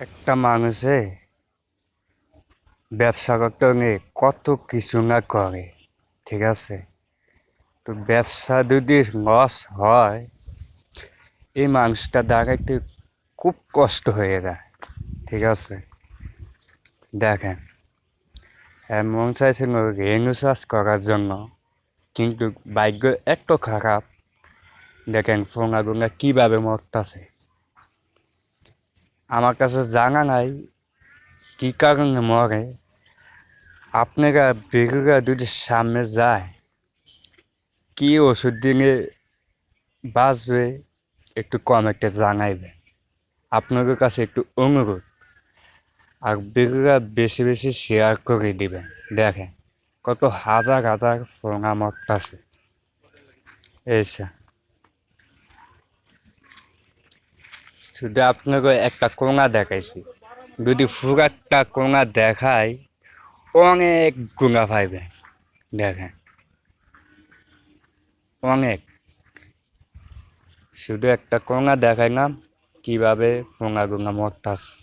একটা মানুষে ব্যবসা করতে গিয়ে কত কিছু না করে, ঠিক আছে? তো ব্যবসা যদি লস হয়, এই মানুষটা দ্বারা একটু খুব কষ্ট হয়ে যায়, ঠিক আছে? দেখেন, মন চাইছিল রেনু চাষ করার জন্য, কিন্তু ভাগ্য এত খারাপ। দেখেন ফোঙা গোঙা কীভাবে মরতাছে, আমার কাছে জানা নাই কী কারণে মরে। আপনারা বেগুরা যদি সামনে যায়, কি ওষুধ দিলে বাঁচবে, একটু কমেন্টে জানাইবেন। আপনাদের কাছে একটু অনুরোধ, আর বেগুরা বেশি বেশি শেয়ার করে দিবেন। দেখেন কত হাজার হাজার ফোঙা মরতাছে। এইসা শুধু আপনাকে একটা কোঙা দেখাইছি, যদি ফুরাটটা কোঙা দেখাই অনেক গুণা পাইবেন। দেখেন অনেক, শুধু একটা কোঙা দেখাইলাম কিভাবে ফোঙা গুঙা মরতাছে।